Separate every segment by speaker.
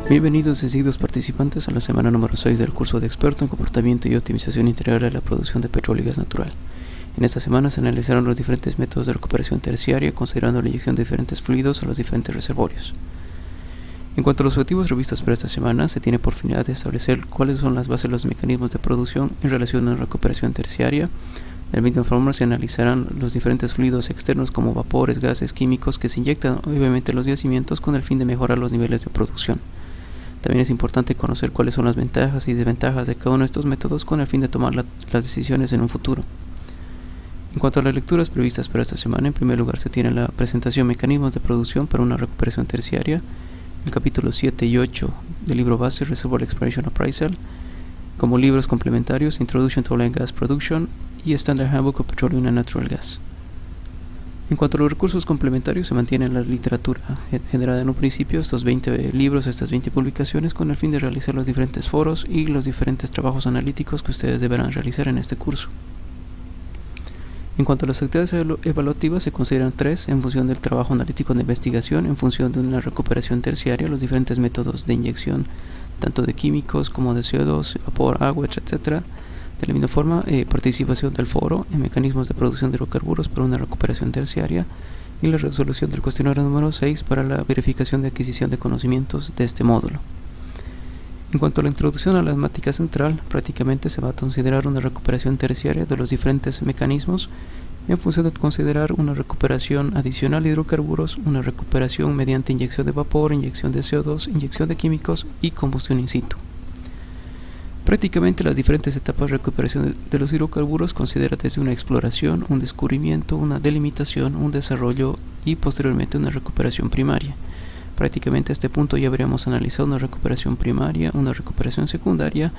Speaker 1: Bienvenidos decididos participantes a la semana número 6 del curso de experto en comportamiento y optimización integral de la producción de petróleo y gas natural. En esta semana se analizaron los diferentes métodos de recuperación terciaria considerando la inyección de diferentes fluidos a los diferentes reservorios. En cuanto a los objetivos revistos para esta semana, se tiene por finalidad de establecer cuáles son las bases de los mecanismos de producción en relación a la recuperación terciaria. De la misma forma se analizarán los diferentes fluidos externos como vapores, gases, químicos que se inyectan obviamente en los yacimientos con el fin de mejorar los niveles de producción. También es importante conocer cuáles son las ventajas y desventajas de cada uno de estos métodos con el fin de tomar las decisiones en un futuro. En cuanto a las lecturas previstas para esta semana, en primer lugar se tiene la presentación Mecanismos de producción para una recuperación terciaria, el capítulo 7 y 8 del libro base Reservoir Exploration Appraisal, como libros complementarios Introduction to Oil and Gas Production y Standard Handbook of Petroleum and Natural Gas. En cuanto a los recursos complementarios, se mantiene la literatura generada en un principio, estos 20 libros, estas 20 publicaciones, con el fin de realizar los diferentes foros y los diferentes trabajos analíticos que ustedes deberán realizar en este curso. En cuanto a las actividades evaluativas, se consideran 3 en función del trabajo analítico de investigación, en función de una recuperación terciaria, los diferentes métodos de inyección, tanto de químicos como de CO2, vapor, agua, etc. De la misma forma, participación del foro en mecanismos de producción de hidrocarburos para una recuperación terciaria y la resolución del cuestionario número 6 para la verificación de adquisición de conocimientos de este módulo. En cuanto a la introducción a la temática central, prácticamente se va a considerar una recuperación terciaria de los diferentes mecanismos en función de considerar una recuperación adicional de hidrocarburos, una recuperación mediante inyección de vapor, inyección de CO2, inyección de químicos y combustión in situ. Prácticamente las diferentes etapas de recuperación de los hidrocarburos considera desde una exploración, un descubrimiento, una delimitación, un desarrollo y posteriormente una recuperación primaria. Prácticamente a este punto ya habríamos analizado una recuperación primaria, una recuperación secundaria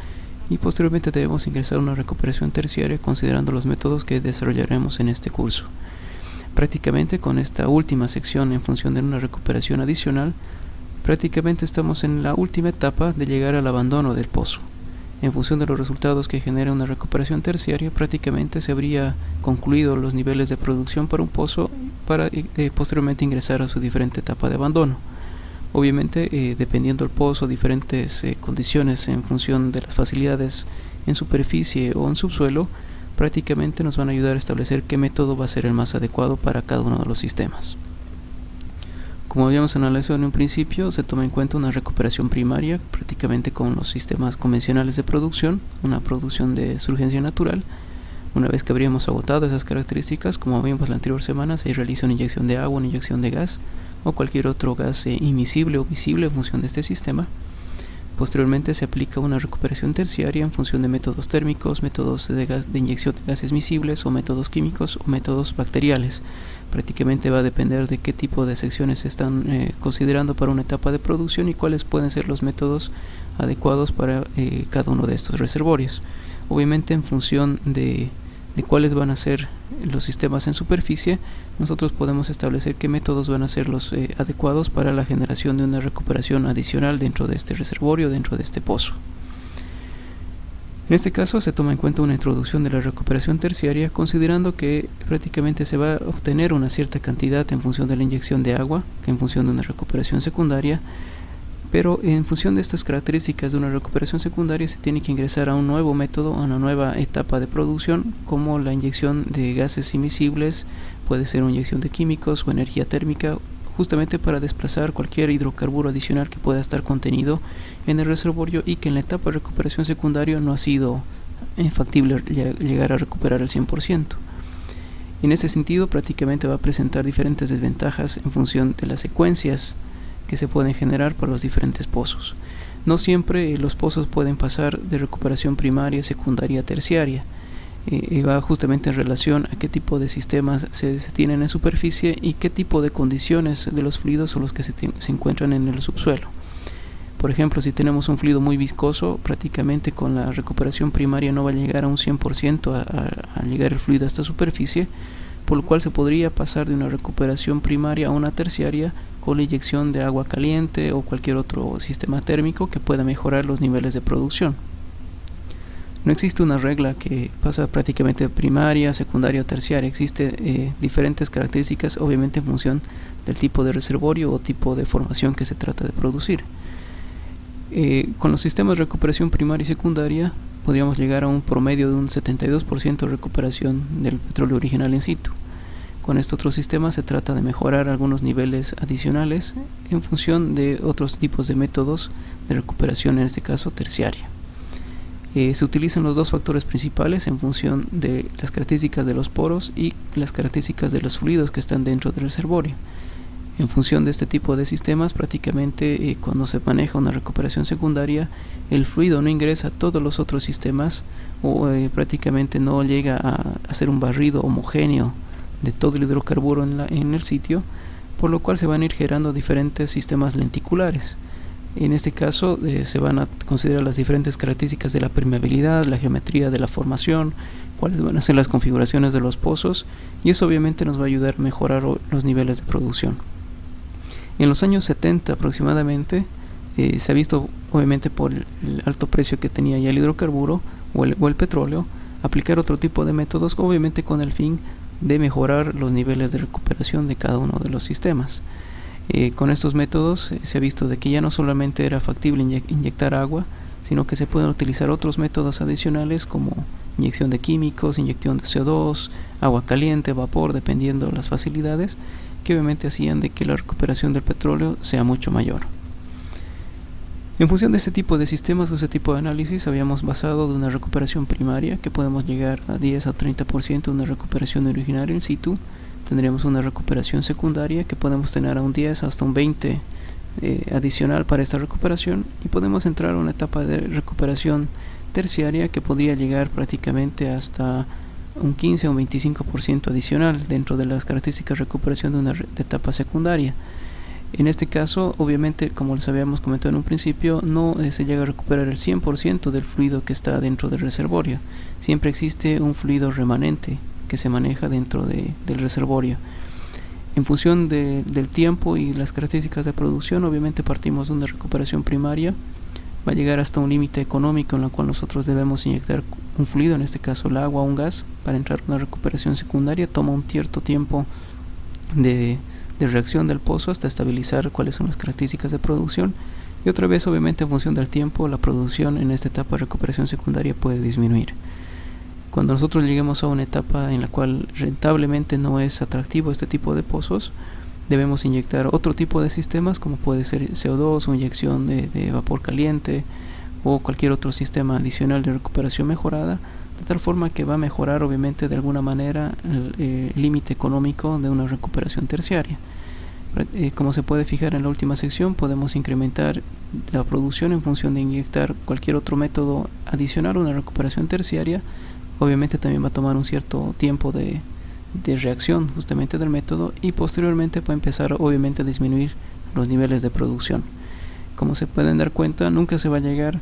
Speaker 1: y posteriormente debemos ingresar a una recuperación terciaria considerando los métodos que desarrollaremos en este curso. Prácticamente con esta última sección en función de una recuperación adicional, prácticamente estamos en la última etapa de llegar al abandono del pozo. En función de los resultados que genera una recuperación terciaria, prácticamente se habría concluido los niveles de producción para un pozo para posteriormente ingresar a su diferente etapa de abandono. Obviamente, dependiendo del pozo, diferentes condiciones en función de las facilidades en superficie o en subsuelo, prácticamente nos van a ayudar a establecer qué método va a ser el más adecuado para cada uno de los sistemas. Como habíamos analizado en un principio, se toma en cuenta una recuperación primaria, prácticamente con los sistemas convencionales de producción, una producción de surgencia natural. Una vez que habríamos agotado esas características, como vimos la anterior semana, se realiza una inyección de agua, una inyección de gas o cualquier otro gas invisible o visible en función de este sistema. Posteriormente se aplica una recuperación terciaria en función de métodos térmicos, métodos de inyección de gases miscibles o métodos químicos o métodos bacteriales. Prácticamente va a depender de qué tipo de secciones se están considerando para una etapa de producción y cuáles pueden ser los métodos adecuados para cada uno de estos reservorios. Obviamente en función de cuáles van a ser los sistemas en superficie, nosotros podemos establecer qué métodos van a ser los adecuados para la generación de una recuperación adicional dentro de este reservorio, dentro de este pozo. En este caso se toma en cuenta una introducción de la recuperación terciaria, considerando que prácticamente se va a obtener una cierta cantidad en función de la inyección de agua, que en función de una recuperación secundaria, pero en función de estas características de una recuperación secundaria se tiene que ingresar a un nuevo método, a una nueva etapa de producción, como la inyección de gases invisibles, puede ser una inyección de químicos o energía térmica, justamente para desplazar cualquier hidrocarburo adicional que pueda estar contenido en el reservorio y que en la etapa de recuperación secundaria no ha sido factible llegar a recuperar al 100%. En este sentido, prácticamente va a presentar diferentes desventajas en función de las secuencias que se pueden generar para los diferentes pozos. No siempre los pozos pueden pasar de recuperación primaria, secundaria, terciaria. Va justamente en relación a qué tipo de sistemas se tienen en superficie y qué tipo de condiciones de los fluidos son los que se encuentran en el subsuelo. Por ejemplo, si tenemos un fluido muy viscoso, prácticamente con la recuperación primaria no va a llegar a un 100% a llegar el fluido a esta superficie, por lo cual se podría pasar de una recuperación primaria a una terciaria con la inyección de agua caliente o cualquier otro sistema térmico que pueda mejorar los niveles de producción. No existe una regla que pasa prácticamente de primaria, secundaria o terciaria. Existe diferentes características, obviamente en función del tipo de reservorio o tipo de formación que se trata de producir. Con los sistemas de recuperación primaria y secundaria podríamos llegar a un promedio de un 72% de recuperación del petróleo original in situ. Con este otro sistema se trata de mejorar algunos niveles adicionales en función de otros tipos de métodos de recuperación, en este caso terciaria. Se utilizan los dos factores principales en función de las características de los poros y las características de los fluidos que están dentro del reservorio. En función de este tipo de sistemas, prácticamente cuando se maneja una recuperación secundaria, el fluido no ingresa a todos los otros sistemas o prácticamente no llega a hacer un barrido homogéneo de todo el hidrocarburo en el sitio, por lo cual se van a ir generando diferentes sistemas lenticulares. En este caso se van a considerar las diferentes características de la permeabilidad, la geometría de la formación, cuáles van a ser las configuraciones de los pozos, y eso obviamente nos va a ayudar a mejorar los niveles de producción. En los años 70 aproximadamente se ha visto, obviamente por el alto precio que tenía ya el hidrocarburo o el petróleo, aplicar otro tipo de métodos, obviamente con el fin de mejorar los niveles de recuperación de cada uno de los sistemas. Con estos métodos se ha visto de que ya no solamente era factible inyectar agua, sino que se pueden utilizar otros métodos adicionales como inyección de químicos, inyección de CO2, agua caliente, vapor, dependiendo de las facilidades, que obviamente hacían de que la recuperación del petróleo sea mucho mayor. En función de este tipo de sistemas o este tipo de análisis, habíamos basado de una recuperación primaria que podemos llegar a 10 a 30% de una recuperación original in situ. Tendríamos una recuperación secundaria que podemos tener a un 10 hasta un 20 adicional para esta recuperación, y podemos entrar a una etapa de recuperación terciaria que podría llegar prácticamente hasta un 15 o un 25% adicional dentro de las características de recuperación de una etapa secundaria. En este caso, obviamente, como les habíamos comentado en un principio, no se llega a recuperar el 100% del fluido que está dentro del reservorio. Siempre existe un fluido remanente que se maneja dentro del reservorio. En función del tiempo y las características de producción, obviamente partimos de una recuperación primaria. Va a llegar hasta un límite económico en el cual nosotros debemos inyectar un fluido, en este caso el agua o un gas, para entrar a una recuperación secundaria. Toma un cierto tiempo de reacción del pozo hasta estabilizar cuáles son las características de producción, y otra vez obviamente en función del tiempo la producción en esta etapa de recuperación secundaria puede disminuir. Cuando nosotros lleguemos a una etapa en la cual rentablemente no es atractivo este tipo de pozos, debemos inyectar otro tipo de sistemas, como puede ser CO2 o inyección de vapor caliente o cualquier otro sistema adicional de recuperación mejorada, de tal forma que va a mejorar obviamente de alguna manera el límite económico de una recuperación terciaria. Como se puede fijar en la última sección, podemos incrementar la producción en función de inyectar cualquier otro método adicional a una recuperación terciaria. Obviamente también va a tomar un cierto tiempo de reacción justamente del método, y posteriormente va a empezar obviamente a disminuir los niveles de producción. Como se pueden dar cuenta, nunca se va a llegar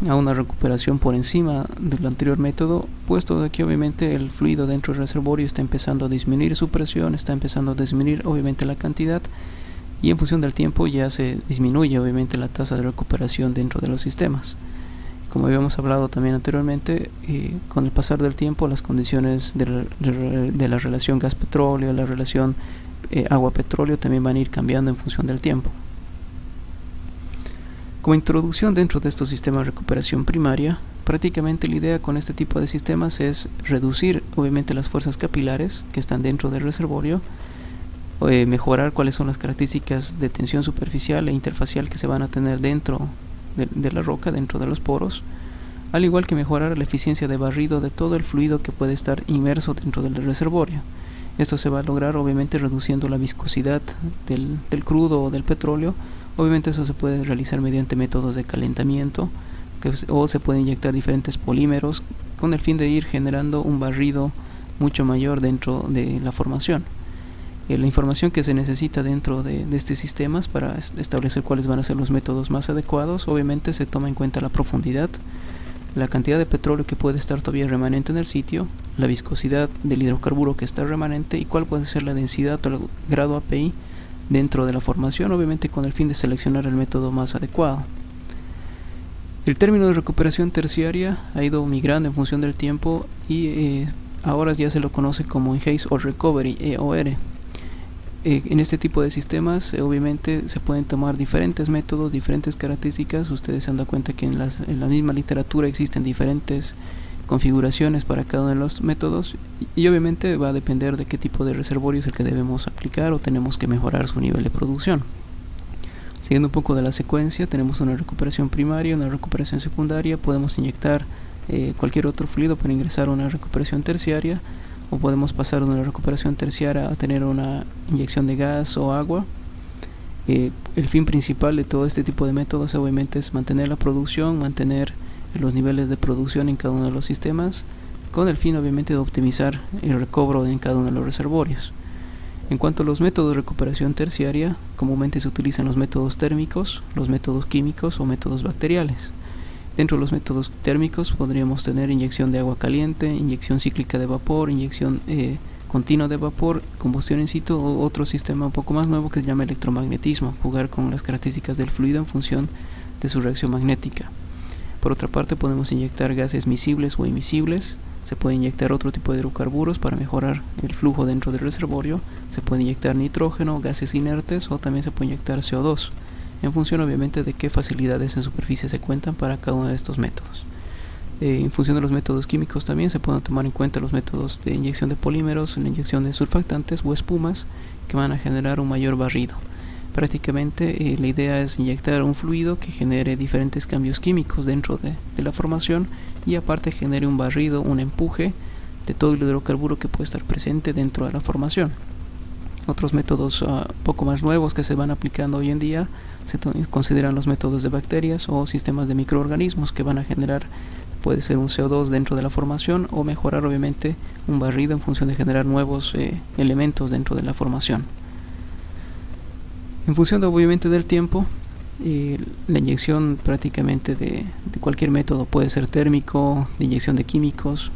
Speaker 1: a una recuperación por encima del anterior método, puesto de que obviamente el fluido dentro del reservorio está empezando a disminuir su presión, está empezando a disminuir obviamente la cantidad, y en función del tiempo ya se disminuye obviamente la tasa de recuperación dentro de los sistemas. Como habíamos hablado también anteriormente, con el pasar del tiempo las condiciones de la relación gas-petróleo, la relación agua-petróleo también van a ir cambiando en función del tiempo. Como introducción dentro de estos sistemas de recuperación primaria, prácticamente la idea con este tipo de sistemas es reducir obviamente las fuerzas capilares que están dentro del reservorio, mejorar cuáles son las características de tensión superficial e interfacial que se van a tener dentro de la roca, dentro de los poros, al igual que mejorar la eficiencia de barrido de todo el fluido que puede estar inmerso dentro del reservorio. Esto se va a lograr obviamente reduciendo la viscosidad del crudo o del petróleo. Obviamente eso se puede realizar mediante métodos de calentamiento, o se puede inyectar diferentes polímeros con el fin de ir generando un barrido mucho mayor dentro de la formación. La información que se necesita dentro de estos sistemas para establecer cuáles van a ser los métodos más adecuados, obviamente se toma en cuenta la profundidad, la cantidad de petróleo que puede estar todavía remanente en el sitio, la viscosidad del hidrocarburo que está remanente y cuál puede ser la densidad o el grado API dentro de la formación, obviamente con el fin de seleccionar el método más adecuado. El término de recuperación terciaria ha ido migrando en función del tiempo y ahora ya se lo conoce como Enhanced Oil Recovery, EOR. En este tipo de sistemas obviamente se pueden tomar diferentes métodos, diferentes características. Ustedes se han dado cuenta que en la misma literatura existen diferentes configuraciones para cada uno de los métodos y obviamente va a depender de qué tipo de reservorio es el que debemos aplicar o tenemos que mejorar su nivel de producción. Siguiendo un poco de la secuencia, tenemos una recuperación primaria, una recuperación secundaria. Podemos inyectar cualquier otro fluido para ingresar a una recuperación terciaria, o podemos pasar de una recuperación terciaria a tener una inyección de gas o agua. El fin principal de todo este tipo de métodos obviamente es mantener la producción, mantener los niveles de producción en cada uno de los sistemas, con el fin obviamente de optimizar el recobro en cada uno de los reservorios. En cuanto a los métodos de recuperación terciaria, comúnmente se utilizan los métodos térmicos, los métodos químicos o métodos bacteriales. Dentro de los métodos térmicos podríamos tener inyección de agua caliente, inyección cíclica de vapor, inyección continua de vapor, combustión in situ o otro sistema un poco más nuevo que se llama electromagnetismo, jugar con las características del fluido en función de su reacción magnética. Por otra parte, podemos inyectar gases miscibles o immiscibles. Se puede inyectar otro tipo de hidrocarburos para mejorar el flujo dentro del reservorio. Se puede inyectar nitrógeno, gases inertes o también se puede inyectar CO2, en función obviamente de qué facilidades en superficie se cuentan para cada uno de estos métodos. En función de los métodos químicos también se pueden tomar en cuenta los métodos de inyección de polímeros, la inyección de surfactantes o espumas que van a generar un mayor barrido. Prácticamente la idea es inyectar un fluido que genere diferentes cambios químicos dentro de la formación y aparte genere un barrido, un empuje de todo el hidrocarburo que puede estar presente dentro de la formación. Otros métodos poco más nuevos que se van aplicando hoy en día se consideran los métodos de bacterias o sistemas de microorganismos que van a generar, puede ser un CO2 dentro de la formación o mejorar obviamente un barrido en función de generar nuevos elementos dentro de la formación. En función obviamente del tiempo, la inyección prácticamente de cualquier método puede ser térmico, de inyección de químicos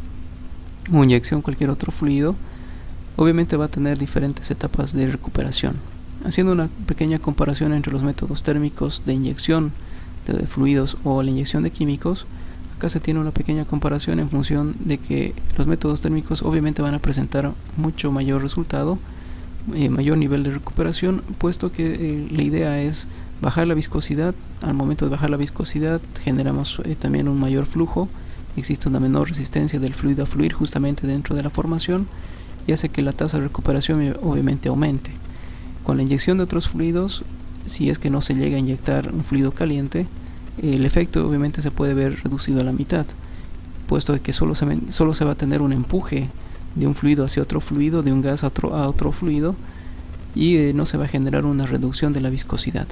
Speaker 1: o inyección cualquier otro fluido, obviamente va a tener diferentes etapas de recuperación. Haciendo una pequeña comparación entre los métodos térmicos de inyección de fluidos o la inyección de químicos, acá se tiene una pequeña comparación en función de que los métodos térmicos obviamente van a presentar mucho mayor resultado, mayor nivel de recuperación, puesto que la idea es bajar la viscosidad. Al momento de bajar la viscosidad generamos también un mayor flujo, existe una menor resistencia del fluido a fluir justamente dentro de la formación y hace que la tasa de recuperación obviamente aumente. Con la inyección de otros fluidos, si es que no se llega a inyectar un fluido caliente, el efecto obviamente se puede ver reducido a la mitad, puesto que solo se va a tener un empuje de un fluido hacia otro fluido, de un gas a otro fluido, y no se va a generar una reducción de la viscosidad.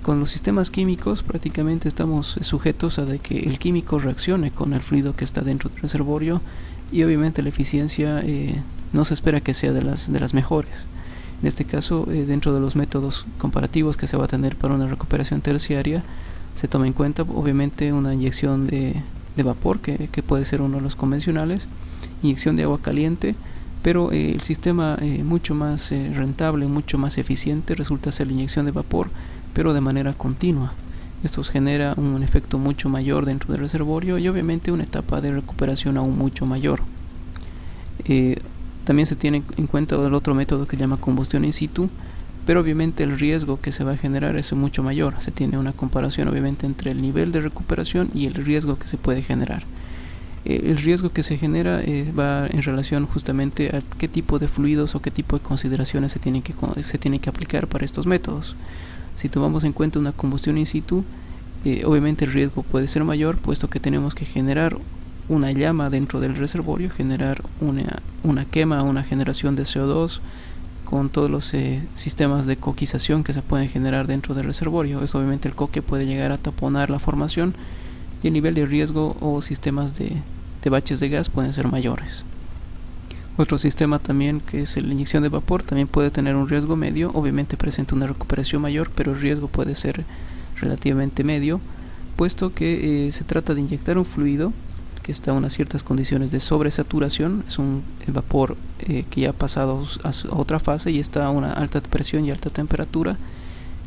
Speaker 1: Con los sistemas químicos prácticamente estamos sujetos a de que el químico reaccione con el fluido que está dentro del reservorio y obviamente la eficiencia no se espera que sea de las mejores. En este caso, dentro de los métodos comparativos que se va a tener para una recuperación terciaria, se toma en cuenta obviamente una inyección de vapor, que puede ser uno de los convencionales, inyección de agua caliente, pero el sistema mucho más rentable, mucho más eficiente resulta ser la inyección de vapor, pero de manera continua. Esto genera un efecto mucho mayor dentro del reservorio y obviamente una etapa de recuperación aún mucho mayor. También se tiene en cuenta el otro método que se llama combustión in situ, pero obviamente el riesgo que se va a generar es mucho mayor. Se tiene una comparación obviamente entre el nivel de recuperación y el riesgo que se puede generar. El riesgo que se genera va en relación justamente a qué tipo de fluidos o qué tipo de consideraciones se tienen que aplicar para estos métodos. Si tomamos en cuenta una combustión in situ, obviamente el riesgo puede ser mayor, puesto que tenemos que generar una llama dentro del reservorio, generar una quema, una generación de CO2 con todos los sistemas de coquización que se pueden generar dentro del reservorio. Eso obviamente el coque puede llegar a taponar la formación y el nivel de riesgo o sistemas de baches de gas pueden ser mayores. Otro sistema también, que es la inyección de vapor, también puede tener un riesgo medio, obviamente presenta una recuperación mayor, pero el riesgo puede ser relativamente medio, puesto que se trata de inyectar un fluido que está en unas ciertas condiciones de sobresaturación. Es un vapor que ya ha pasado a otra fase y está a una alta presión y alta temperatura,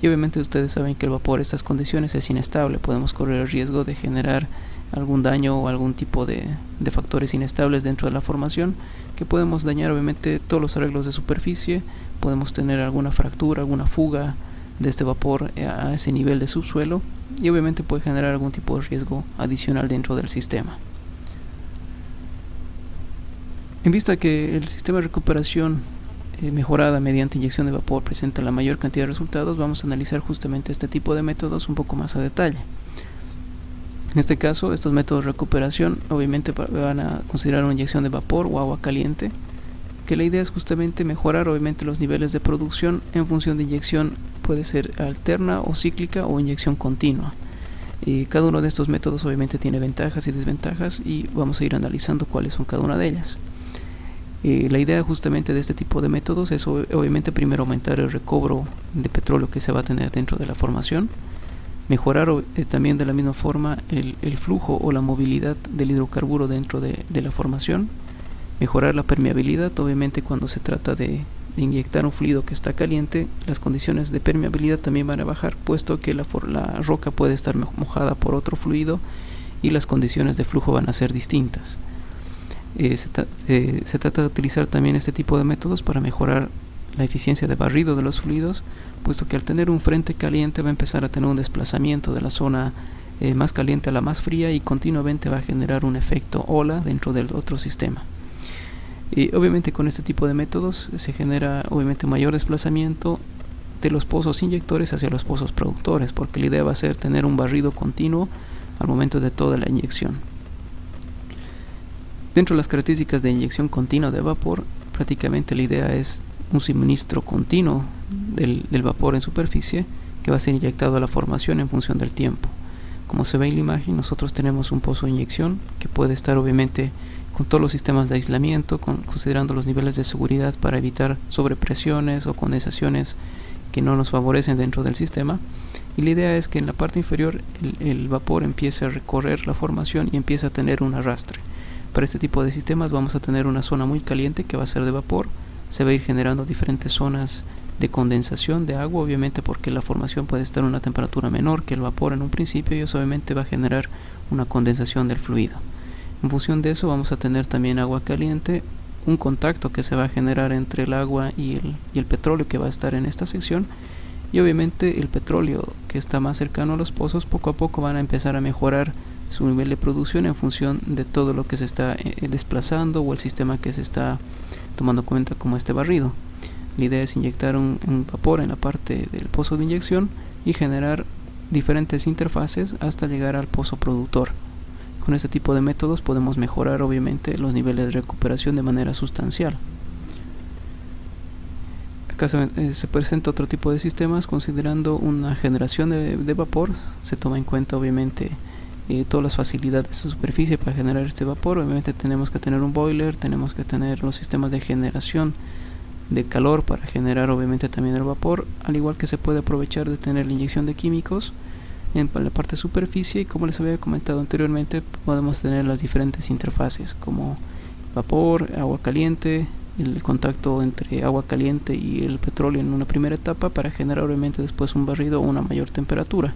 Speaker 1: y obviamente ustedes saben que el vapor en estas condiciones es inestable. Podemos correr el riesgo de generar algún daño o algún tipo de factores inestables dentro de la formación, que podemos dañar obviamente todos los arreglos de superficie. Podemos tener alguna fractura, alguna fuga de este vapor a ese nivel de subsuelo, y obviamente puede generar algún tipo de riesgo adicional dentro del sistema. En vista que el sistema de recuperación mejorada mediante inyección de vapor presenta la mayor cantidad de resultados, vamos a analizar justamente este tipo de métodos un poco más a detalle. En este caso, estos métodos de recuperación obviamente van a considerar una inyección de vapor o agua caliente, que la idea es justamente mejorar obviamente los niveles de producción en función de inyección. Puede ser alterna o cíclica o inyección continua. Cada uno de estos métodos obviamente tiene ventajas y desventajas, y vamos a ir analizando cuáles son cada una de ellas. La idea justamente de este tipo de métodos es obviamente primero aumentar el recobro de petróleo que se va a tener dentro de la formación, mejorar también de la misma forma el flujo o la movilidad del hidrocarburo dentro de la formación, mejorar la permeabilidad. Obviamente cuando se trata de inyectar un fluido que está caliente, las condiciones de permeabilidad también van a bajar, puesto que la roca puede estar mojada por otro fluido y las condiciones de flujo van a ser distintas. Se trata de utilizar también este tipo de métodos para mejorar la eficiencia de barrido de los fluidos, puesto que al tener un frente caliente va a empezar a tener un desplazamiento de la zona más caliente a la más fría, y continuamente va a generar un efecto ola dentro del otro sistema. Y obviamente con este tipo de métodos se genera obviamente mayor desplazamiento de los pozos inyectores hacia los pozos productores, porque la idea va a ser tener un barrido continuo al momento de toda la inyección. Dentro de las características de inyección continua de vapor, prácticamente la idea es un suministro continuo del vapor en superficie, que va a ser inyectado a la formación en función del tiempo. Como se ve en la imagen, nosotros tenemos un pozo de inyección que puede estar obviamente con todos los sistemas de aislamiento, considerando los niveles de seguridad para evitar sobrepresiones o condensaciones que no nos favorecen dentro del sistema. Y la idea es que en la parte inferior el vapor empiece a recorrer la formación y empiece a tener un arrastre. Para este tipo de sistemas vamos a tener una zona muy caliente que va a ser de vapor. Se va a ir generando diferentes zonas de condensación de agua, obviamente porque la formación puede estar a una temperatura menor que el vapor en un principio, y eso obviamente va a generar una condensación del fluido. En función de eso vamos a tener también agua caliente, un contacto que se va a generar entre el agua y el petróleo que va a estar en esta sección, y obviamente el petróleo que está más cercano a los pozos poco a poco van a empezar a mejorar su nivel de producción en función de todo lo que se está desplazando o el sistema que se está tomando cuenta como este barrido. La idea es inyectar un vapor en la parte del pozo de inyección y generar diferentes interfaces hasta llegar al pozo productor. Con este tipo de métodos podemos mejorar obviamente los niveles de recuperación de manera sustancial. Acá se presenta otro tipo de sistemas considerando una generación de vapor. Se toma en cuenta obviamente todas las facilidades de superficie para generar este vapor. Obviamente tenemos que tener un boiler, tenemos que tener los sistemas de generación de calor para generar obviamente también el vapor, al igual que se puede aprovechar de tener la inyección de químicos en la parte de superficie. Y como les había comentado anteriormente, podemos tener las diferentes interfaces como vapor, agua caliente, el contacto entre agua caliente y el petróleo en una primera etapa para generar obviamente después un barrido o una mayor temperatura.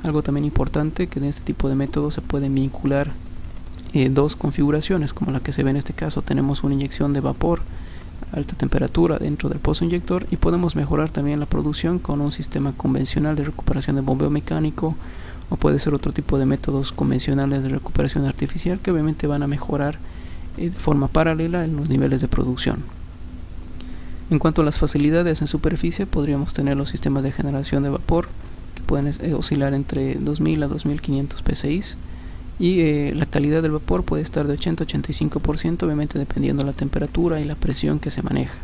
Speaker 1: Algo también importante, que en este tipo de métodos se pueden vincular dos configuraciones, como la que se ve en este caso. Tenemos una inyección de vapor a alta temperatura dentro del pozo inyector, y podemos mejorar también la producción con un sistema convencional de recuperación de bombeo mecánico, o puede ser otro tipo de métodos convencionales de recuperación artificial que obviamente van a mejorar de forma paralela en los niveles de producción. En cuanto a las facilidades en superficie, podríamos tener los sistemas de generación de vapor que pueden oscilar entre 2000 a 2500 psi, y la calidad del vapor puede estar de 80 a 85%, obviamente dependiendo de la temperatura y la presión que se maneja.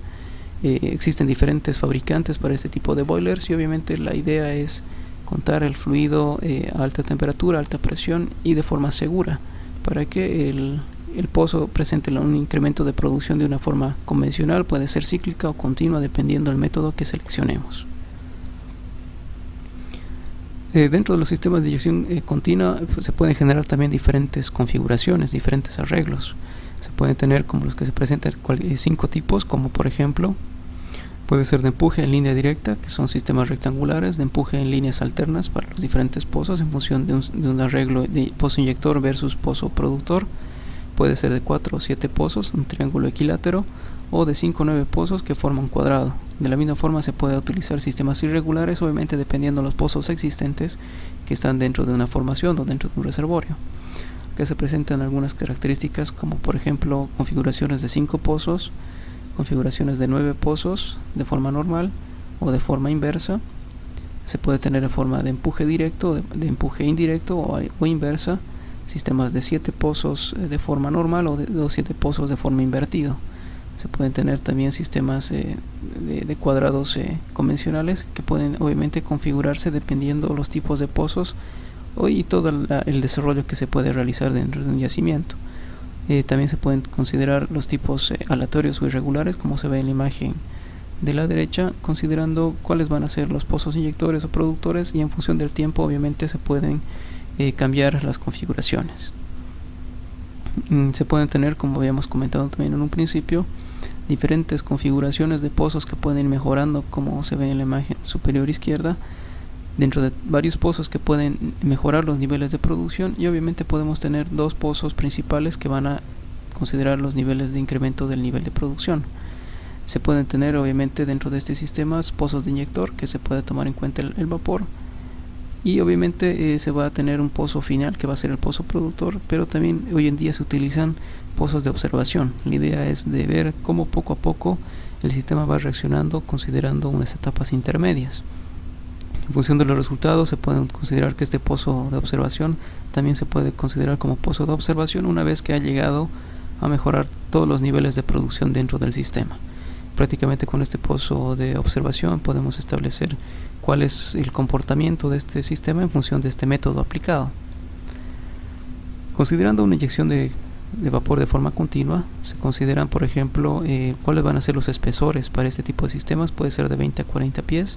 Speaker 1: Existen diferentes fabricantes para este tipo de boilers, y obviamente la idea es contar el fluido a alta temperatura, alta presión y de forma segura, para que el pozo presente un incremento de producción de una forma convencional. Puede ser cíclica o continua dependiendo del método que seleccionemos. Dentro de los sistemas de inyección continua se pueden generar también diferentes configuraciones, diferentes arreglos. Se pueden tener como los que se presentan 5 tipos, como por ejemplo Puede ser de empuje en línea directa, que son sistemas rectangulares, de empuje en líneas alternas para los diferentes pozos en función de un arreglo de pozo inyector versus pozo productor. Puede ser de 4 o 7 pozos, un triángulo equilátero, o de 5 o 9 pozos que forman un cuadrado. De la misma forma se puede utilizar sistemas irregulares, obviamente dependiendo de los pozos existentes que están dentro de una formación o dentro de un reservorio. Que se presentan algunas características como por ejemplo configuraciones de 5 pozos, configuraciones de 9 pozos de forma normal o de forma inversa. Se puede tener de forma de empuje directo, de empuje indirecto o inversa, sistemas de 7 pozos de forma normal o de 7 pozos de forma invertida. Se pueden tener también sistemas de cuadrados convencionales que pueden obviamente configurarse dependiendo los tipos de pozos y todo el desarrollo que se puede realizar dentro de un yacimiento. También se pueden considerar los tipos aleatorios o irregulares, como se ve en la imagen de la derecha, considerando cuáles van a ser los pozos inyectores o productores, y en función del tiempo obviamente se pueden cambiar las configuraciones. Se pueden tener, como habíamos comentado también en un principio, diferentes configuraciones de pozos que pueden ir mejorando, como se ve en la imagen superior izquierda, dentro de varios pozos que pueden mejorar los niveles de producción, y obviamente podemos tener dos pozos principales que van a considerar los niveles de incremento del nivel de producción. Se pueden tener obviamente dentro de este sistema pozos de inyector, que se puede tomar en cuenta el vapor, y obviamente se va a tener un pozo final que va a ser el pozo productor, pero también hoy en día se utilizan pozos de observación. La idea es de ver cómo poco a poco el sistema va reaccionando considerando unas etapas intermedias. En función de los resultados se puede considerar que este pozo de observación también se puede considerar como pozo de observación una vez que ha llegado a mejorar todos los niveles de producción dentro del sistema. Prácticamente con este pozo de observación podemos establecer cuál es el comportamiento de este sistema en función de este método aplicado. Considerando una inyección de vapor de forma continua, se consideran por ejemplo cuáles van a ser los espesores para este tipo de sistemas. Puede ser de 20 a 40 pies.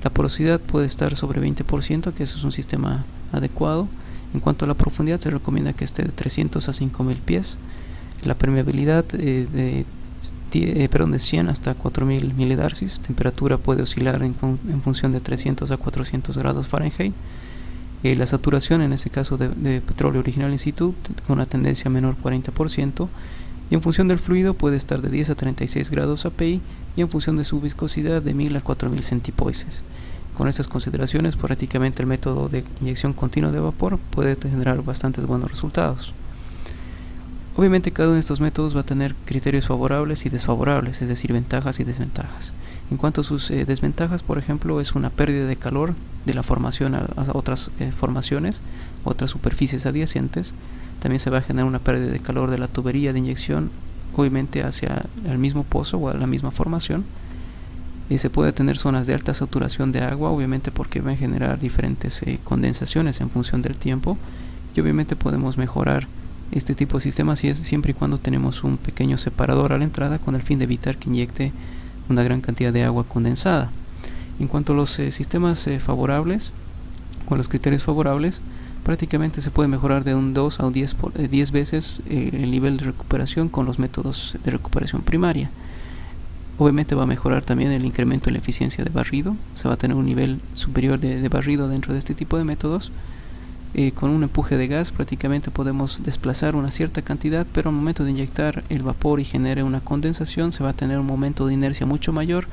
Speaker 1: La porosidad puede estar sobre 20%, que eso es un sistema adecuado. En cuanto a la profundidad, se recomienda que esté de 300 a 5000 pies. La permeabilidad de 100 hasta 4000 milidarcis. Temperatura puede oscilar en función de 300 a 400 grados Fahrenheit. La saturación, en este caso de petróleo original in situ, con una tendencia menor 40%. Y en función del fluido puede estar de 10 a 36 grados API, y en función de su viscosidad de 1000 a 4000 centipoises. Con estas consideraciones, prácticamente el método de inyección continua de vapor puede generar bastantes buenos resultados. Obviamente cada uno de estos métodos va a tener criterios favorables y desfavorables, es decir, ventajas y desventajas. En cuanto a sus desventajas, por ejemplo, es una pérdida de calor de la formación a otras formaciones, otras superficies adyacentes. También se va a generar una pérdida de calor de la tubería de inyección, obviamente hacia el mismo pozo o a la misma formación. Se puede tener zonas de alta saturación de agua, obviamente porque va a generar diferentes condensaciones en función del tiempo, y obviamente podemos mejorar este tipo de sistemas siempre y cuando tenemos un pequeño separador a la entrada con el fin de evitar que inyecte una gran cantidad de agua condensada. En cuanto a los sistemas favorables o los criterios favorables, prácticamente se puede mejorar de un 2 a 10 veces el nivel de recuperación con los métodos de recuperación primaria. Obviamente va a mejorar también el incremento en la eficiencia de barrido. Se va a tener un nivel superior de barrido dentro de este tipo de métodos. Con un empuje de gas prácticamente podemos desplazar una cierta cantidad, pero al momento de inyectar el vapor y genere una condensación se va a tener un momento de inercia mucho mayor,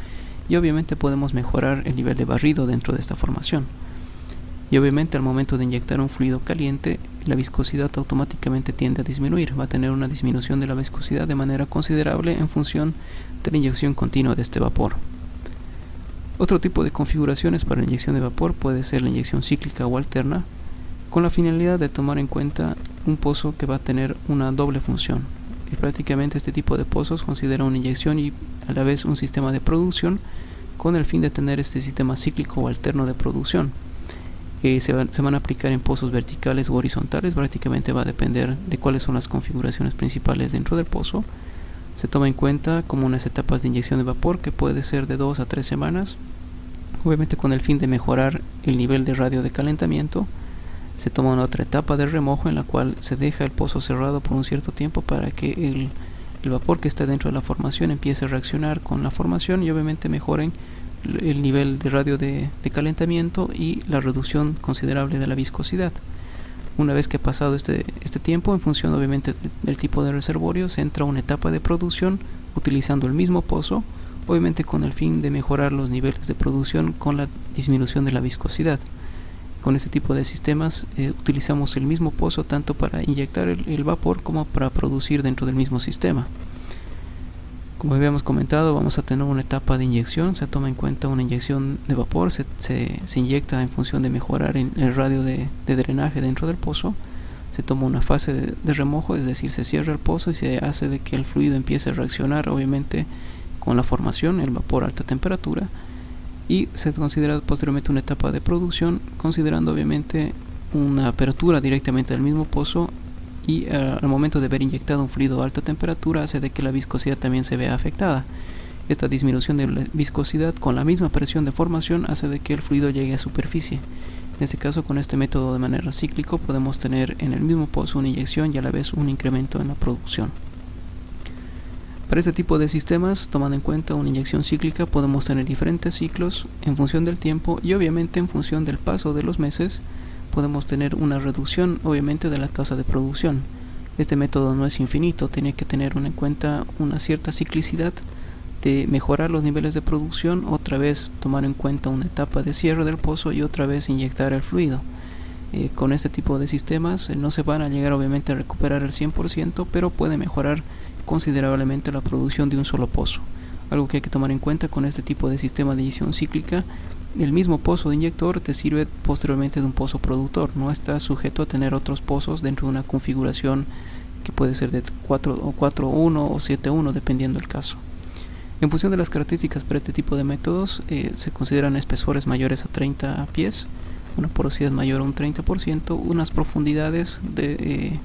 Speaker 1: y obviamente podemos mejorar el nivel de barrido dentro de esta formación. Y obviamente al momento de inyectar un fluido caliente, la viscosidad automáticamente tiende a disminuir. Va a tener una disminución de la viscosidad de manera considerable en función de la inyección continua de este vapor. Otro tipo de configuraciones para la inyección de vapor puede ser la inyección cíclica o alterna, con la finalidad de tomar en cuenta un pozo que va a tener una doble función. Y prácticamente este tipo de pozos considera una inyección y a la vez un sistema de producción, con el fin de tener este sistema cíclico o alterno de producción. Se van a aplicar en pozos verticales o horizontales. Prácticamente va a depender de cuáles son las configuraciones principales dentro del pozo. Se toma en cuenta como unas etapas de inyección de vapor que puede ser de 2 a 3 semanas, obviamente con el fin de mejorar el nivel de radio de calentamiento. Se toma una otra etapa de remojo en la cual se deja el pozo cerrado por un cierto tiempo para que el vapor que está dentro de la formación empiece a reaccionar con la formación y obviamente mejoren el nivel de radio de calentamiento y la reducción considerable de la viscosidad. Una vez que ha pasado este tiempo, en función obviamente del tipo de reservorio, se entra a una etapa de producción utilizando el mismo pozo, obviamente con el fin de mejorar los niveles de producción con la disminución de la viscosidad. Con este tipo de sistemas utilizamos el mismo pozo tanto para inyectar el vapor como para producir dentro del mismo sistema. Como habíamos comentado, vamos a tener una etapa de inyección. Se toma en cuenta una inyección de vapor, se inyecta en función de mejorar el radio de drenaje dentro del pozo. Se toma una fase de remojo, es decir, se cierra el pozo y se hace de que el fluido empiece a reaccionar obviamente con la formación, el vapor a alta temperatura, y se considera posteriormente una etapa de producción, considerando obviamente una apertura directamente del mismo pozo, y al momento de haber inyectado un fluido a alta temperatura hace de que la viscosidad también se vea afectada. Esta disminución de la viscosidad con la misma presión de formación hace de que el fluido llegue a superficie. En este caso, con este método de manera cíclico podemos tener en el mismo pozo una inyección y a la vez un incremento en la producción. Para este tipo de sistemas, tomando en cuenta una inyección cíclica, podemos tener diferentes ciclos en función del tiempo y obviamente en función del paso de los meses podemos tener una reducción obviamente de la tasa de producción. Este método no es infinito, tiene que tener en cuenta una cierta ciclicidad de mejorar los niveles de producción, otra vez tomar en cuenta una etapa de cierre del pozo y otra vez inyectar el fluido. Con este tipo de sistemas no se van a llegar obviamente a recuperar el 100%, pero puede mejorar considerablemente la producción de un solo pozo. Algo que hay que tomar en cuenta con este tipo de sistema de inyección cíclica: el mismo pozo de inyector te sirve posteriormente de un pozo productor, no está sujeto a tener otros pozos dentro de una configuración que puede ser de 4.1 o 7.1 dependiendo del caso. En función de las características para este tipo de métodos, se consideran espesores mayores a 30 pies, una porosidad mayor a un 30%, unas profundidades de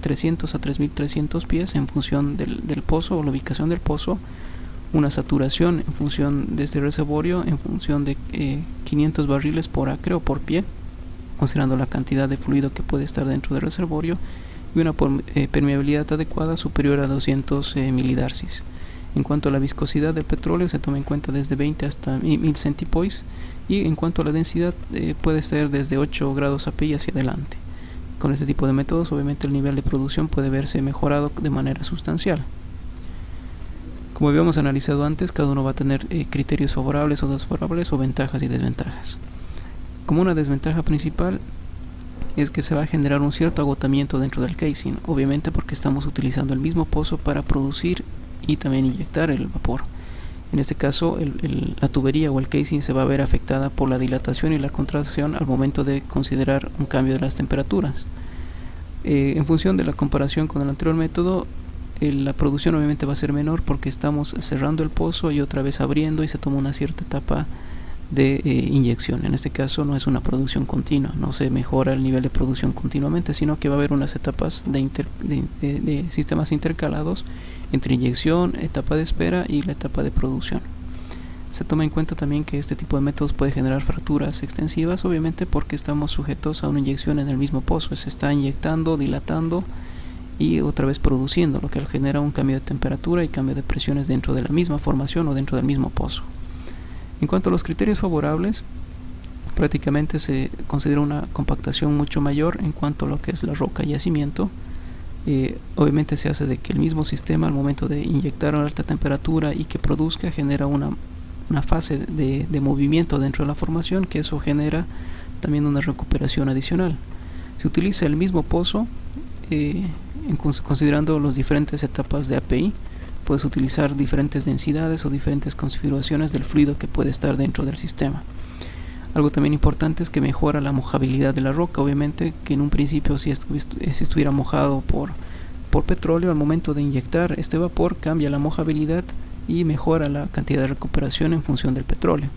Speaker 1: 300 a 3300 pies en función del pozo o la ubicación del pozo, una saturación en función de este reservorio en función de 500 barriles por acre o por pie, considerando la cantidad de fluido que puede estar dentro del reservorio, y una permeabilidad adecuada superior a 200 milidarcis. En cuanto a la viscosidad del petróleo, se toma en cuenta desde 20 hasta 1000 centipoise, y en cuanto a la densidad puede ser desde 8 grados API hacia adelante. Con este tipo de métodos obviamente el nivel de producción puede verse mejorado de manera sustancial. Como habíamos analizado antes, cada uno va a tener criterios favorables o desfavorables o ventajas y desventajas. Como una desventaja principal es que se va a generar un cierto agotamiento dentro del casing, obviamente porque estamos utilizando el mismo pozo para producir y también inyectar el vapor. En este caso la tubería o el casing se va a ver afectada por la dilatación y la contracción al momento de considerar un cambio de las temperaturas. En función de la comparación con el anterior método, la producción obviamente va a ser menor porque estamos cerrando el pozo y otra vez abriendo y se toma una cierta etapa de inyección. En este caso no es una producción continua, no se mejora el nivel de producción continuamente, sino que va a haber unas etapas de sistemas intercalados entre inyección, etapa de espera y la etapa de producción. Se toma en cuenta también que este tipo de métodos puede generar fracturas extensivas, obviamente porque estamos sujetos a una inyección en el mismo pozo, se está inyectando, dilatando y otra vez produciendo, lo que genera un cambio de temperatura y cambio de presiones dentro de la misma formación o dentro del mismo pozo. En cuanto a los criterios favorables, prácticamente se considera una compactación mucho mayor en cuanto a lo que es la roca y yacimiento. Obviamente se hace de que el mismo sistema al momento de inyectar a alta temperatura y que produzca genera una fase de movimiento dentro de la formación, que eso genera también una recuperación adicional. Se utiliza el mismo pozo considerando las diferentes etapas de API. Puedes utilizar diferentes densidades o diferentes configuraciones del fluido que puede estar dentro del sistema. Algo también importante es que mejora la mojabilidad de la roca. Obviamente que en un principio si estuviera mojado por petróleo, al momento de inyectar este vapor cambia la mojabilidad y mejora la cantidad de recuperación en función del petróleo.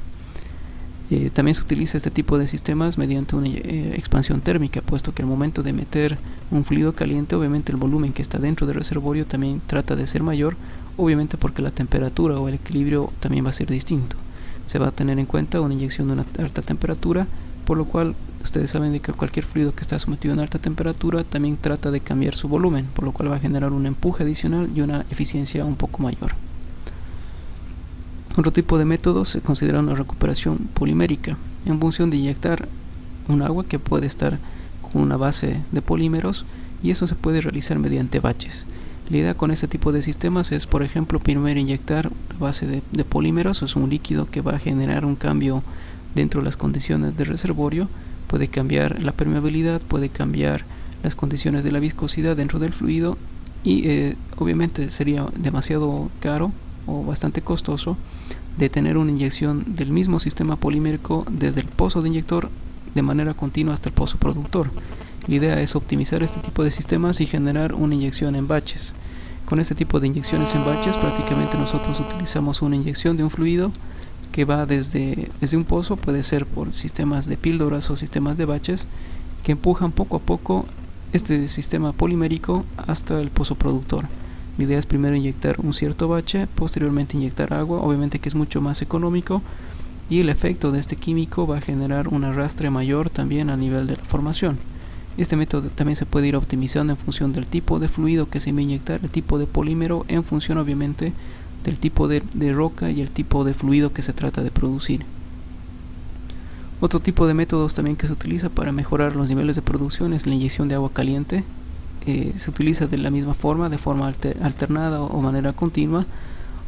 Speaker 1: También se utiliza este tipo de sistemas mediante una expansión térmica, puesto que al momento de meter un fluido caliente, obviamente el volumen que está dentro del reservorio también trata de ser mayor, obviamente porque la temperatura o el equilibrio también va a ser distinto. Se va a tener en cuenta una inyección de una alta temperatura, por lo cual ustedes saben de que cualquier fluido que está sometido a una alta temperatura también trata de cambiar su volumen, por lo cual va a generar un empuje adicional y una eficiencia un poco mayor. Otro tipo de métodos se considera una recuperación polimérica, en función de inyectar un agua que puede estar con una base de polímeros, y eso se puede realizar mediante baches. La idea con este tipo de sistemas es, por ejemplo, primero inyectar una base de polímeros, es un líquido que va a generar un cambio dentro de las condiciones del reservorio, puede cambiar la permeabilidad, puede cambiar las condiciones de la viscosidad dentro del fluido, y obviamente sería demasiado caro o bastante costoso de tener una inyección del mismo sistema polimérico desde el pozo de inyector de manera continua hasta el pozo productor. La idea es optimizar este tipo de sistemas y generar una inyección en baches. Con este tipo de inyecciones en baches, prácticamente nosotros utilizamos una inyección de un fluido que va desde un pozo, puede ser por sistemas de píldoras o sistemas de baches, que empujan poco a poco este sistema polimérico hasta el pozo productor. La idea es primero inyectar un cierto bache, posteriormente inyectar agua, obviamente que es mucho más económico, y el efecto de este químico va a generar un arrastre mayor también a nivel de la formación. Este método también se puede ir optimizando en función del tipo de fluido que se va a inyectar, el tipo de polímero, en función obviamente del tipo de roca y el tipo de fluido que se trata de producir. Otro tipo de métodos también que se utiliza para mejorar los niveles de producción es la inyección de agua caliente. Se utiliza de la misma forma, de forma alternada o manera continua.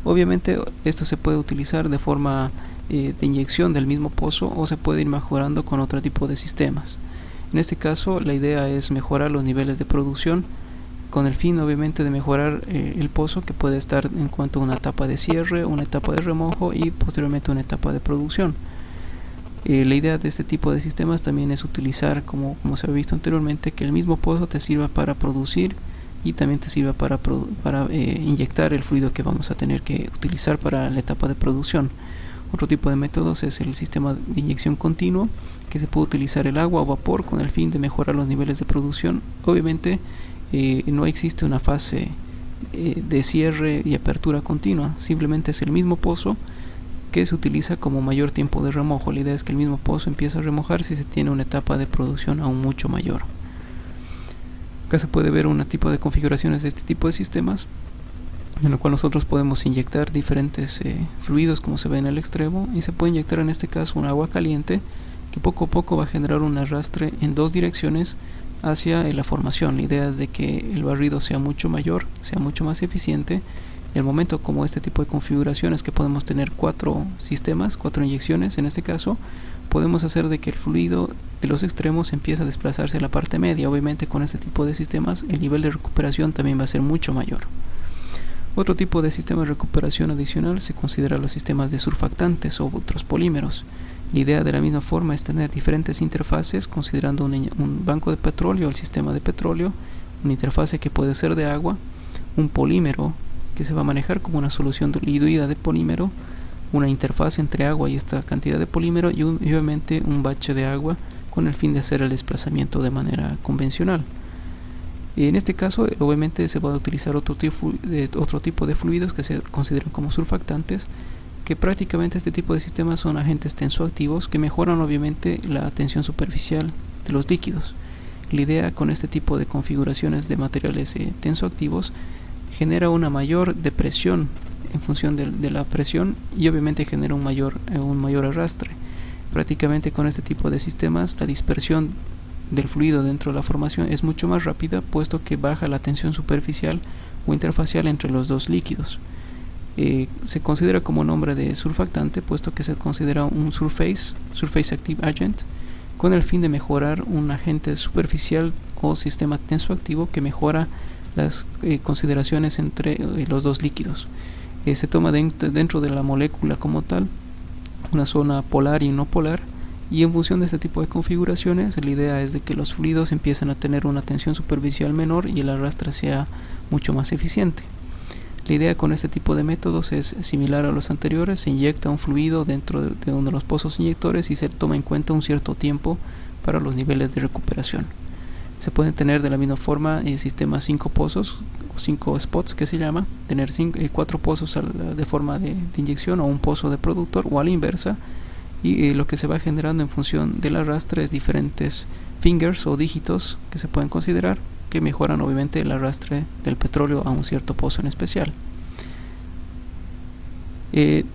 Speaker 1: Obviamente esto se puede utilizar de forma de inyección del mismo pozo, o se puede ir mejorando con otro tipo de sistemas. En este caso la idea es mejorar los niveles de producción con el fin obviamente de mejorar el pozo, que puede estar en cuanto a una etapa de cierre, una etapa de remojo y posteriormente una etapa de producción. La idea de este tipo de sistemas también es utilizar, como se ha visto anteriormente, que el mismo pozo te sirva para producir y también te sirva para inyectar el fluido que vamos a tener que utilizar para la etapa de producción. Otro tipo de métodos es el sistema de inyección continuo, que se puede utilizar el agua o vapor con el fin de mejorar los niveles de producción. Obviamente no existe una fase de cierre y apertura continua, simplemente es el mismo pozo que se utiliza como mayor tiempo de remojo. La idea es que el mismo pozo empieza a remojar si se tiene una etapa de producción aún mucho mayor. Acá se puede ver un tipo de configuraciones de este tipo de sistemas, en lo cual nosotros podemos inyectar diferentes fluidos, como se ve en el extremo, y se puede inyectar en este caso un agua caliente que poco a poco va a generar un arrastre en dos direcciones hacia la formación. La idea es de que el barrido sea mucho mayor, sea mucho más eficiente. Y al momento, como este tipo de configuraciones que podemos tener 4 sistemas, 4 inyecciones en este caso, podemos hacer de que el fluido de los extremos empiece a desplazarse a la parte media. Obviamente con este tipo de sistemas el nivel de recuperación también va a ser mucho mayor. Otro tipo de sistema de recuperación adicional se considera los sistemas de surfactantes o otros polímeros. La idea de la misma forma es tener diferentes interfaces, considerando un banco de petróleo, el sistema de petróleo, una interfase que puede ser de agua, un polímero que se va a manejar como una solución diluida de polímero, una interfaz entre agua y esta cantidad de polímero, y obviamente un bache de agua con el fin de hacer el desplazamiento de manera convencional. En este caso obviamente se va a utilizar otro tipo de fluidos que se consideran como surfactantes, que prácticamente este tipo de sistemas son agentes tensoactivos que mejoran obviamente la tensión superficial de los líquidos. La idea con este tipo de configuraciones de materiales tensoactivos genera una mayor depresión en función de la presión, y obviamente genera un mayor arrastre. Prácticamente con este tipo de sistemas la dispersión del fluido dentro de la formación es mucho más rápida, puesto que baja la tensión superficial o interfacial entre los dos líquidos. Se considera como nombre de surfactante, puesto que se considera un surface active agent, con el fin de mejorar un agente superficial o sistema tensoactivo que mejora las consideraciones entre los dos líquidos. Se toma dentro de la molécula como tal una zona polar y no polar, y en función de este tipo de configuraciones la idea es de que los fluidos empiezan a tener una tensión superficial menor y el arrastre sea mucho más eficiente. La idea con este tipo de métodos es similar a los anteriores: se inyecta un fluido dentro de uno de los pozos inyectores y se toma en cuenta un cierto tiempo para los niveles de recuperación. Se pueden tener de la misma forma sistemas 5 pozos o 5 spots, que se llama, tener 4 pozos de forma de inyección, o un pozo de productor, o a la inversa y lo que se va generando en función del arrastre es diferentes fingers o dígitos que se pueden considerar, que mejoran obviamente el arrastre del petróleo a un cierto pozo en especial.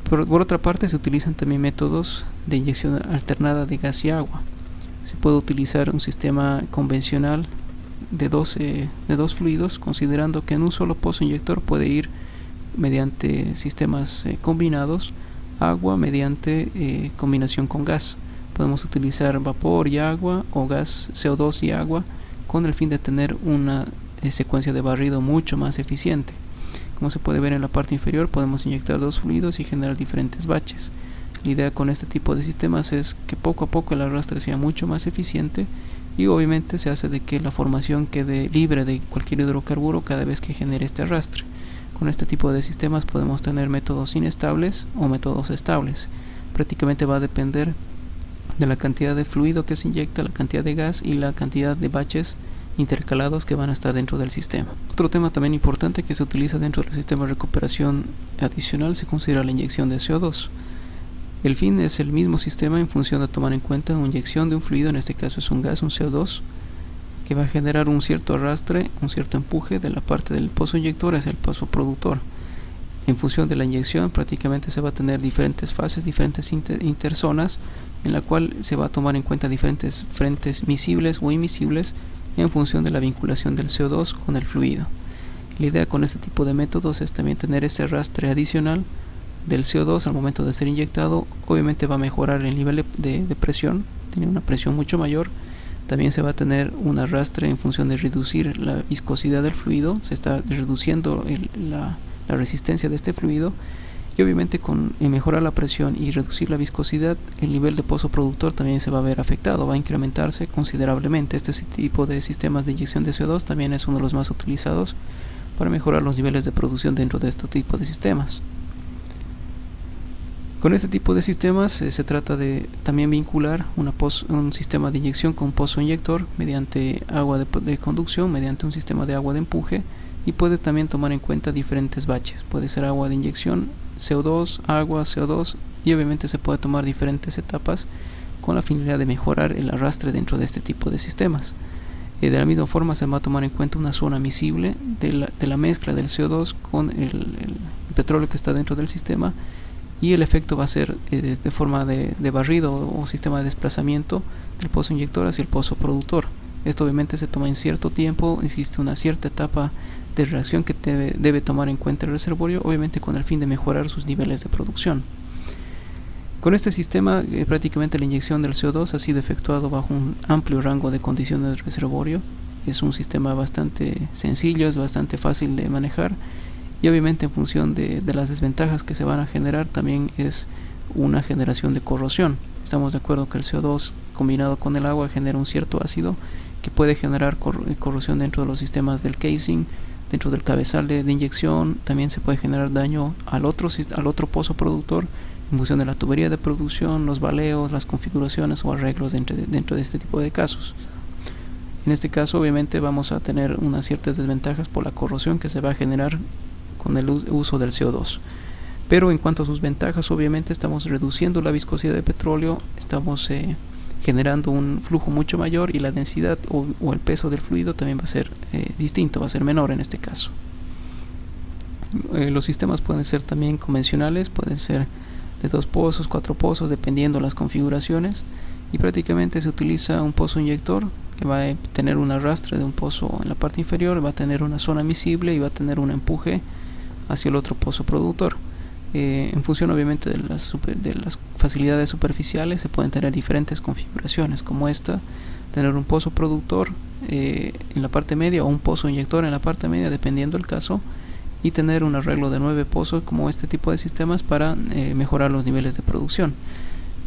Speaker 1: Por otra parte, se utilizan también métodos de inyección alternada de gas y agua. Se puede utilizar un sistema convencional de dos fluidos, considerando que en un solo pozo inyector puede ir mediante sistemas combinados, agua mediante combinación con gas. Podemos utilizar vapor y agua o gas CO2 y agua con el fin de tener una secuencia de barrido mucho más eficiente. Como se puede ver en la parte inferior, podemos inyectar dos fluidos y generar diferentes baches. La idea con este tipo de sistemas es que poco a poco el arrastre sea mucho más eficiente, y obviamente se hace de que la formación quede libre de cualquier hidrocarburo cada vez que genere este arrastre. Con este tipo de sistemas podemos tener métodos inestables o métodos estables. Prácticamente va a depender de la cantidad de fluido que se inyecta, la cantidad de gas y la cantidad de baches intercalados que van a estar dentro del sistema. Otro tema también importante que se utiliza dentro del sistema de recuperación adicional se considera la inyección de CO2. El fin es el mismo sistema en función de tomar en cuenta una inyección de un fluido, en este caso es un gas, un CO2, que va a generar un cierto arrastre, un cierto empuje de la parte del pozo inyector hacia el pozo productor. En función de la inyección prácticamente se va a tener diferentes fases, diferentes interzonas, en la cual se va a tomar en cuenta diferentes frentes miscibles o inmiscibles en función de la vinculación del CO2 con el fluido. La idea con este tipo de métodos es también tener ese arrastre adicional del CO2 al momento de ser inyectado. Obviamente va a mejorar el nivel de presión, tiene una presión mucho mayor. También se va a tener un arrastre en función de reducir la viscosidad del fluido, se está reduciendo la resistencia de este fluido, y obviamente con mejorar la presión y reducir la viscosidad, el nivel de pozo productor también se va a ver afectado, va a incrementarse considerablemente. Este tipo de sistemas de inyección de CO2 también es uno de los más utilizados para mejorar los niveles de producción dentro de este tipo de sistemas. Con este tipo de sistemas se trata de también vincular un sistema de inyección con pozo inyector mediante agua de conducción, mediante un sistema de agua de empuje, y puede también tomar en cuenta diferentes baches. Puede ser agua de inyección, CO2, agua, CO2, y obviamente se puede tomar diferentes etapas con la finalidad de mejorar el arrastre dentro de este tipo de sistemas. De la misma forma se va a tomar en cuenta una zona miscible de la mezcla del CO2 con el petróleo que está dentro del sistema, y el efecto va a ser de forma de barrido o sistema de desplazamiento del pozo inyector hacia el pozo productor. Esto obviamente se toma en cierto tiempo, existe una cierta etapa de reacción que debe tomar en cuenta el reservorio, obviamente con el fin de mejorar sus niveles de producción. Con este sistema prácticamente la inyección del CO2 ha sido efectuado bajo un amplio rango de condiciones del reservorio. Es un sistema bastante sencillo, es bastante fácil de manejar, y obviamente en función de las desventajas que se van a generar también es una generación de corrosión. Estamos de acuerdo que el CO2 combinado con el agua genera un cierto ácido que puede generar corrosión dentro de los sistemas del casing, dentro del cabezal de inyección. También se puede generar daño al otro pozo productor en función de la tubería de producción, los baleos, las configuraciones o arreglos dentro de este tipo de casos. En este caso obviamente vamos a tener unas ciertas desventajas por la corrosión que se va a generar con el uso del CO2. Pero en cuanto a sus ventajas, obviamente estamos reduciendo la viscosidad del petróleo, estamos generando un flujo mucho mayor, y la densidad o el peso del fluido también va a ser distinto, va a ser menor en este caso. Los sistemas pueden ser también convencionales, pueden ser de 2 pozos, 4 pozos, dependiendo las configuraciones, y prácticamente se utiliza un pozo inyector que va a tener un arrastre de un pozo en la parte inferior, va a tener una zona miscible y va a tener un empuje hacia el otro pozo productor. En función obviamente de las facilidades superficiales se pueden tener diferentes configuraciones, como esta, tener un pozo productor en la parte media o un pozo inyector en la parte media dependiendo del caso, y tener un arreglo de 9 pozos como este tipo de sistemas para mejorar los niveles de producción.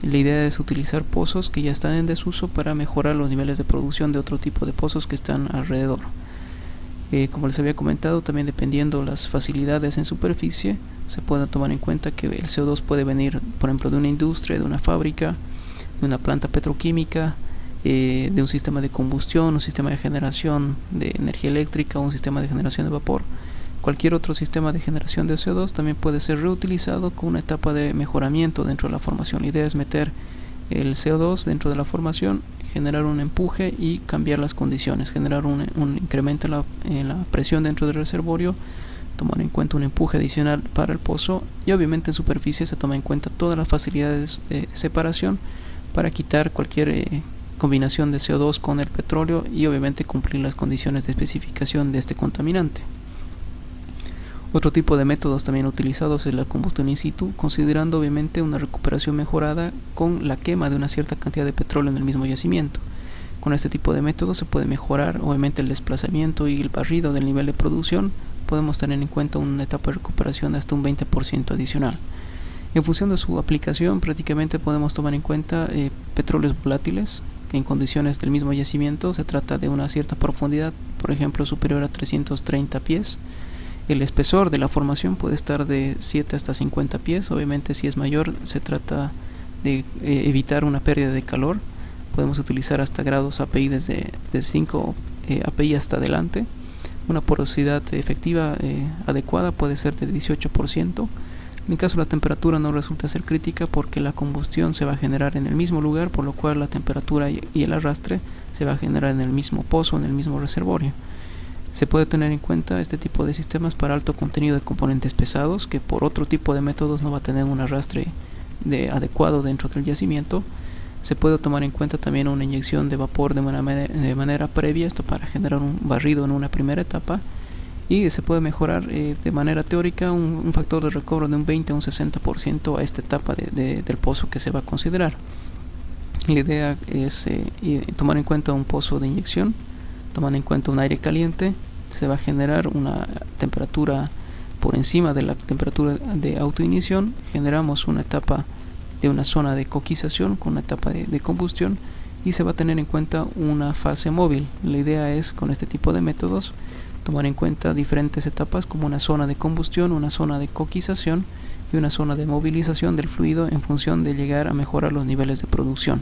Speaker 1: La idea es utilizar pozos que ya están en desuso para mejorar los niveles de producción de otro tipo de pozos que están alrededor. Como les había comentado, también dependiendo las facilidades en superficie, se puede tomar en cuenta que el CO2 puede venir, por ejemplo, de una industria, de una fábrica, de una planta petroquímica, de un sistema de combustión, un sistema de generación de energía eléctrica, un sistema de generación de vapor. cualquier otro sistema de generación de CO2 también puede ser reutilizado con una etapa de mejoramiento dentro de la formación. La idea es meter el CO2 dentro de la formación, generar un empuje y cambiar las condiciones, generar un incremento en la presión dentro del reservorio, tomar en cuenta un empuje adicional para el pozo, y obviamente en superficie se toma en cuenta todas las facilidades de separación para quitar cualquier combinación de CO2 con el petróleo y obviamente cumplir las condiciones de especificación de este contaminante. Otro tipo de métodos también utilizados es la combustión in situ, considerando obviamente una recuperación mejorada con la quema de una cierta cantidad de petróleo en el mismo yacimiento. Con este tipo de métodos se puede mejorar obviamente el desplazamiento y el barrido del nivel de producción. Podemos tener en cuenta una etapa de recuperación de hasta un 20% adicional. En función de su aplicación, prácticamente podemos tomar en cuenta petróleos volátiles, que en condiciones del mismo yacimiento se trata de una cierta profundidad, por ejemplo superior a 330 pies. El espesor de la formación puede estar de 7 hasta 50 pies. Obviamente si es mayor se trata de evitar una pérdida de calor. Podemos utilizar hasta grados API desde 5 API hasta adelante. Una porosidad efectiva adecuada puede ser de 18%. En el caso la temperatura no resulta ser crítica porque la combustión se va a generar en el mismo lugar, por lo cual la temperatura y el arrastre se va a generar en el mismo pozo, en el mismo reservorio. Se puede tener en cuenta este tipo de sistemas para alto contenido de componentes pesados, que por otro tipo de métodos no va a tener un arrastre adecuado dentro del yacimiento. Se puede tomar en cuenta también una inyección de vapor de manera previa, esto para generar un barrido en una primera etapa, y se puede mejorar de manera teórica un factor de recobro de un 20 a un 60% a esta etapa del pozo que se va a considerar. La idea es tomar en cuenta un pozo de inyección, tomando en cuenta un aire caliente. Se va a generar una temperatura por encima de la temperatura de autoignición. Generamos una etapa de una zona de coquización con una etapa de combustión, y se va a tener en cuenta una fase móvil. La idea es, con este tipo de métodos, tomar en cuenta diferentes etapas como una zona de combustión, una zona de coquización y una zona de movilización del fluido en función de llegar a mejorar los niveles de producción.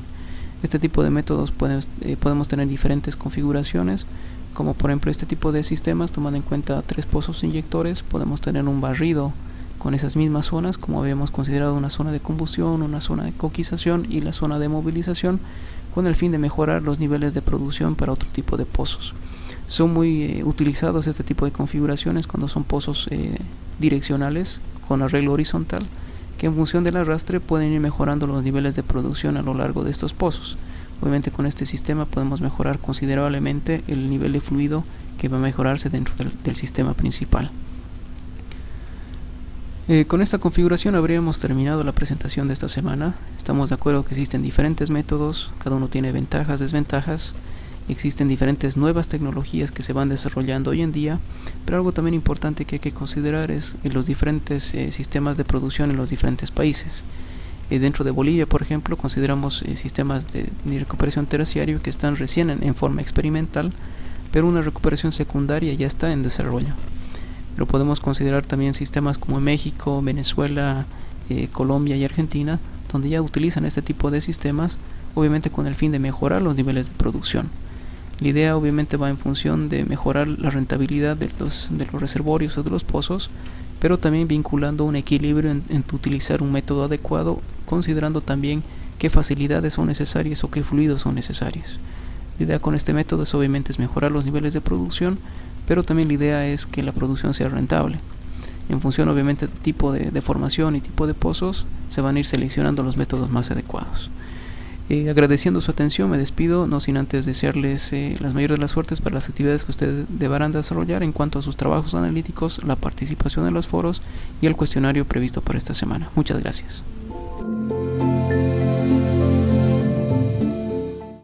Speaker 1: Este tipo de métodos podemos tener diferentes configuraciones, como por ejemplo este tipo de sistemas, tomando en cuenta 3 pozos inyectores. Podemos tener un barrido con esas mismas zonas, como habíamos considerado una zona de combustión, una zona de coquización y la zona de movilización, con el fin de mejorar los niveles de producción para otro tipo de pozos. Son muy utilizados este tipo de configuraciones cuando son pozos direccionales con arreglo horizontal, que en función del arrastre pueden ir mejorando los niveles de producción a lo largo de estos pozos. Obviamente con este sistema podemos mejorar considerablemente el nivel de fluido que va a mejorarse dentro del sistema principal. Con esta configuración habríamos terminado la presentación de esta semana. Estamos de acuerdo que existen diferentes métodos, cada uno tiene ventajas, desventajas. Existen diferentes nuevas tecnologías que se van desarrollando hoy en día, pero algo también importante que hay que considerar es los diferentes sistemas de producción en los diferentes países. Dentro de Bolivia, por ejemplo, consideramos sistemas de recuperación terciario que están recién en forma experimental, pero una recuperación secundaria ya está en desarrollo. Pero podemos considerar también sistemas como en México, Venezuela, Colombia y Argentina, donde ya utilizan este tipo de sistemas, obviamente con el fin de mejorar los niveles de producción. La idea obviamente va en función de mejorar la rentabilidad de los reservorios o de los pozos, pero también vinculando un equilibrio en utilizar un método adecuado, considerando también qué facilidades son necesarias o qué fluidos son necesarios. La idea con este método es obviamente mejorar los niveles de producción, pero también la idea es que la producción sea rentable. En función obviamente del tipo de formación y tipo de pozos, se van a ir seleccionando los métodos más adecuados. Agradeciendo su atención, me despido, no sin antes desearles las mayores de las suertes para las actividades que ustedes deberán desarrollar en cuanto a sus trabajos analíticos, la participación en los foros y el cuestionario previsto para esta semana. Muchas gracias.